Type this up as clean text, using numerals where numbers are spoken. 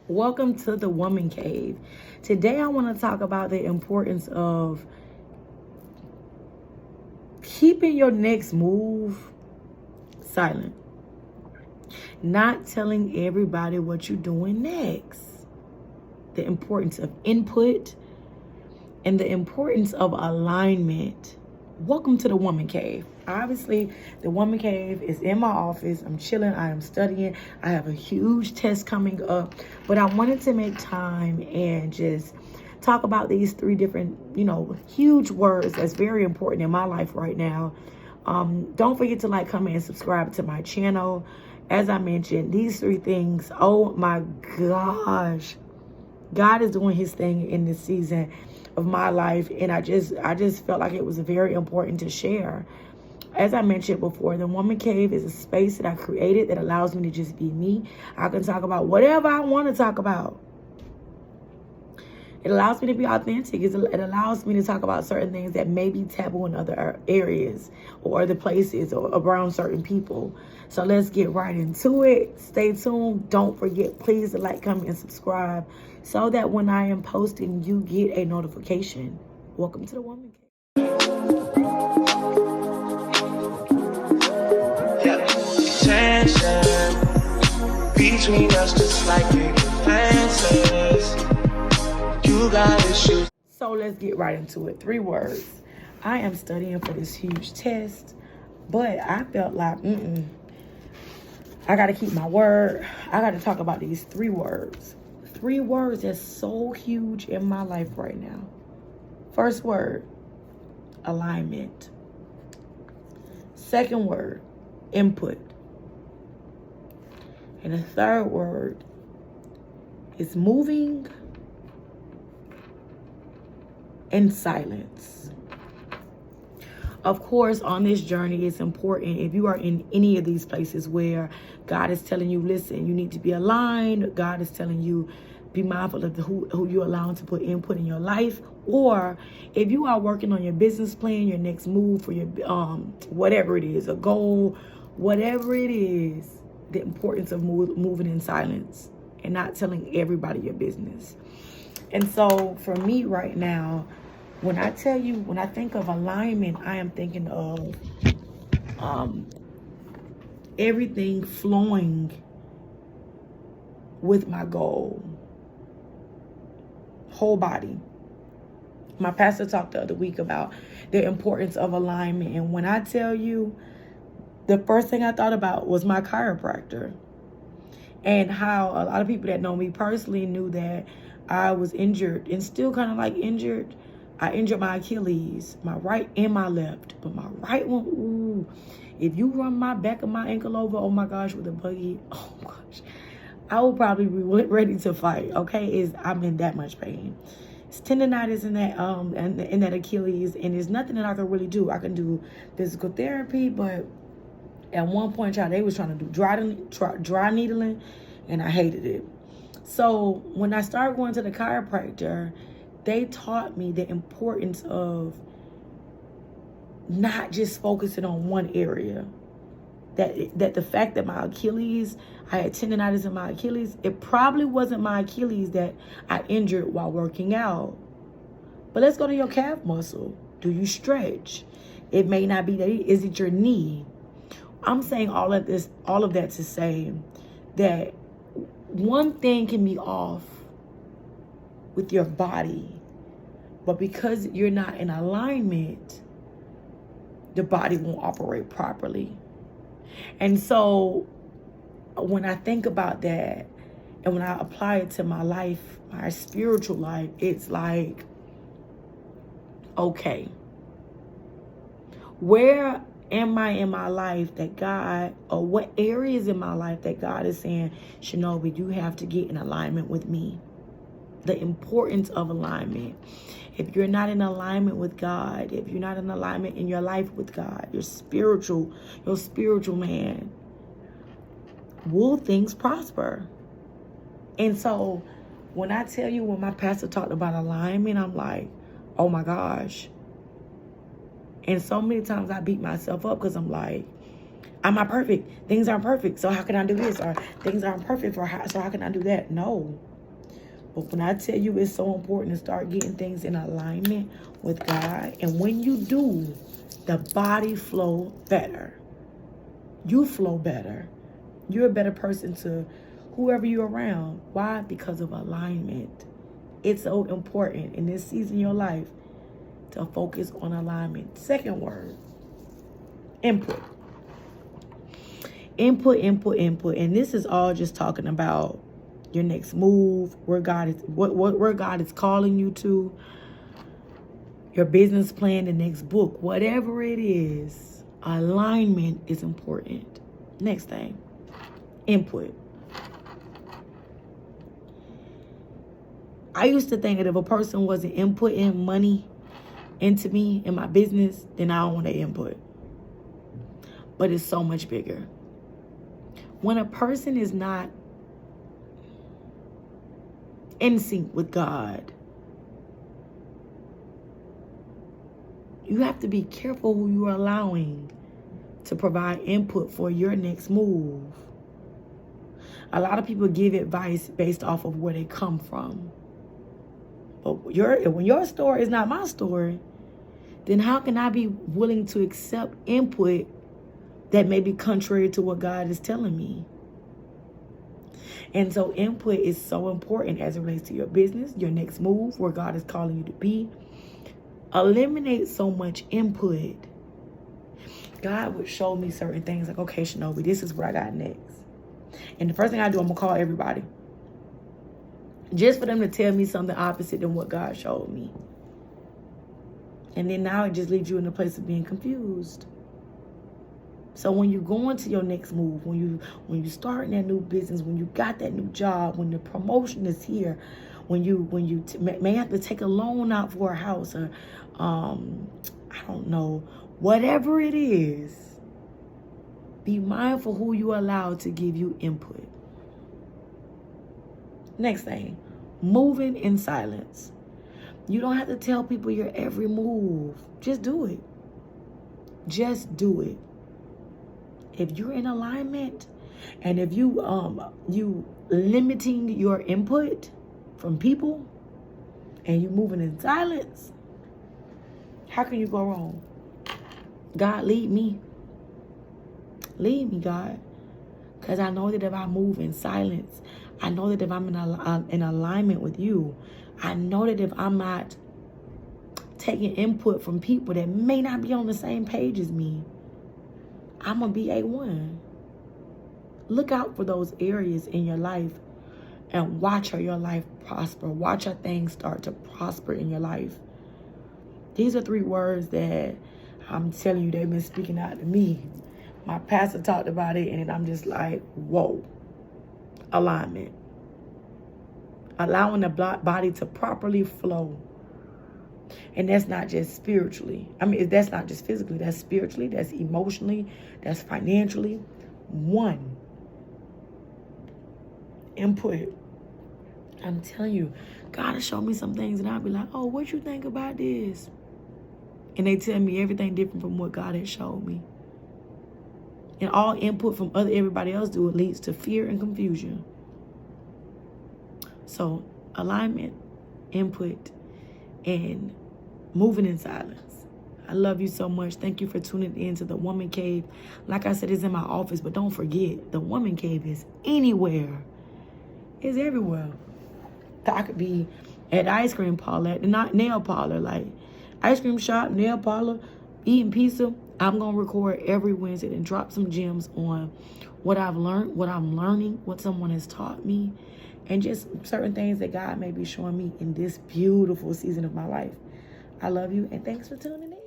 Welcome to the Woman Cave. Today I want to talk about the importance of keeping your next move silent. Not telling everybody what you're doing next. The importance of input and the importance of alignment. Welcome to the Woman Cave. Obviously, the Woman Cave is in my office. I'm chilling. I am studying. I have a huge test coming up. But I wanted to make time and just talk about these three different, huge words that's very important in my life right now. Don't forget to like, comment, and subscribe to my channel. As I mentioned, these three things, oh my gosh. God is doing his thing in this season of my life, and I just felt like it was very important to share. As I mentioned before, the Woman Cave is a space that I created that allows me to just be me. I can talk about whatever I want to talk about. It allows me to be authentic. It allows me to talk about certain things that may be taboo in other areas or other places or around certain people. So let's get right into it. Stay tuned. Don't forget, please, to like, comment, and subscribe so that when I am posting, you get a notification. Welcome to the Woman Cave. Tension between us, just like it fences. You got issues. So let's get right into it. 3 words. I am studying for this huge test, but I felt like, I got to keep my word. I got to talk about these 3 words. 3 words that's so huge in my life right now. First word, alignment. Second word, input. And the third word is moving in silence. Of course, on this journey, it's important if you are in any of these places where God is telling you, listen, you need to be aligned. God is telling you, be mindful of who you're allowing to put input in your life. Or if you are working on your business plan, your next move for your whatever it is, a goal, whatever it is, the importance of moving in silence and not telling everybody your business. And so for me right now, when I think of alignment, I am thinking of everything flowing with my goal. Whole body. My pastor talked the other week about the importance of alignment. And when I tell you, the first thing I thought about was my chiropractor. And how a lot of people that know me personally knew that I was injured and still kind of like injured. I injured my Achilles, my right and my left. But my right one, ooh, if you run my back of my ankle over, oh my gosh, with a buggy, oh gosh, I will probably be ready to fight, okay? I'm in that much pain. It's tendonitis in that Achilles, and there's nothing that I can really do. I can do physical therapy, but at one point, child, they was trying to do dry needling, and I hated it. So when I started going to the chiropractor, they taught me the importance of not just focusing on one area. That the fact that my Achilles, I had tendonitis in my Achilles, it probably wasn't my Achilles that I injured while working out. But let's go to your calf muscle. Do you stretch? It may not be that. Is it your knee? I'm saying all of that to say that one thing can be off with your body, but because you're not in alignment, the body won't operate properly. And so when I think about that and when I apply it to my life, my spiritual life, it's like, okay, where am I in my life that God, or what areas in my life that God is saying, Shinobi, you have to get in alignment with me? The importance of alignment. If you're not in alignment with God, if you're not in alignment in your life with God, your spiritual man, will things prosper? And so when I tell you, when my pastor talked about alignment, I'm like, oh my gosh. And so many times I beat myself up because I'm like, I'm not perfect. Things aren't perfect. So how can I do this? Or things aren't perfect, so how can I do that? No. But when I tell you it's so important to start getting things in alignment with God, and when you do, the body flow better. You flow better. You're a better person to whoever you're around. Why? Because of alignment. It's so important in this season of your life to focus on alignment. Second word, input. Input. And this is all just talking about your next move, where God is where God is calling you to, your business plan, the next book, whatever it is, alignment is important. Next thing, input. I used to think that if a person wasn't inputting money into me in my business, then I don't want their input. But it's so much bigger. When a person is not in sync with God, you have to be careful who you are allowing to provide input for your next move. A lot of people give advice based off of where they come from. But when your story is not my story, then how can I be willing to accept input that may be contrary to what God is telling me? And so input is so important as it relates to your business, your next move, where God is calling you to be. Eliminate so much input. God would show me certain things like, okay, Shinobi, this is what I got next. And the first thing I do, I'm going to call everybody. Just for them to tell me something opposite than what God showed me. And then now it just leaves you in a place of being confused. So when you go into your next move, when you starting that new business, when you got that new job, when the promotion is here, when you may have to take a loan out for a house, or I don't know, whatever it is, be mindful who you allow to give you input. Next thing, moving in silence. You don't have to tell people your every move. Just do it. Just do it. If you're in alignment, and if you limiting your input from people, and you moving in silence, how can you go wrong? God, lead me. Lead me, God. Because I know that if I move in silence, I know that if I'm in alignment with you, I know that if I'm not taking input from people that may not be on the same page as me, I'm going to be A1. Look out for those areas in your life and watch how your life prosper. Watch how things start to prosper in your life. These are 3 words that I'm telling you, they've been speaking out to me. My pastor talked about it, and I'm just like, whoa. Alignment. Allowing the body to properly flow. And that's not just spiritually. I mean, that's not just physically. That's spiritually. That's emotionally. That's financially. 1. Input. I'm telling you, God has shown me some things, and I'll be like, oh, what you think about this? And they tell me everything different from what God has showed me. And all input from everybody else do, it leads to fear and confusion. So, alignment, input, and moving in silence. I love you so much. Thank you for tuning in to the Woman Cave. Like I said, it's in my office, but don't forget, the Woman Cave is anywhere. It's everywhere. I could be at the ice cream parlor, at the nail parlor, like ice cream shop, nail parlor, eating pizza. I'm going to record every Wednesday and drop some gems on what I've learned, what I'm learning, what someone has taught me, and just certain things that God may be showing me in this beautiful season of my life. I love you, and thanks for tuning in.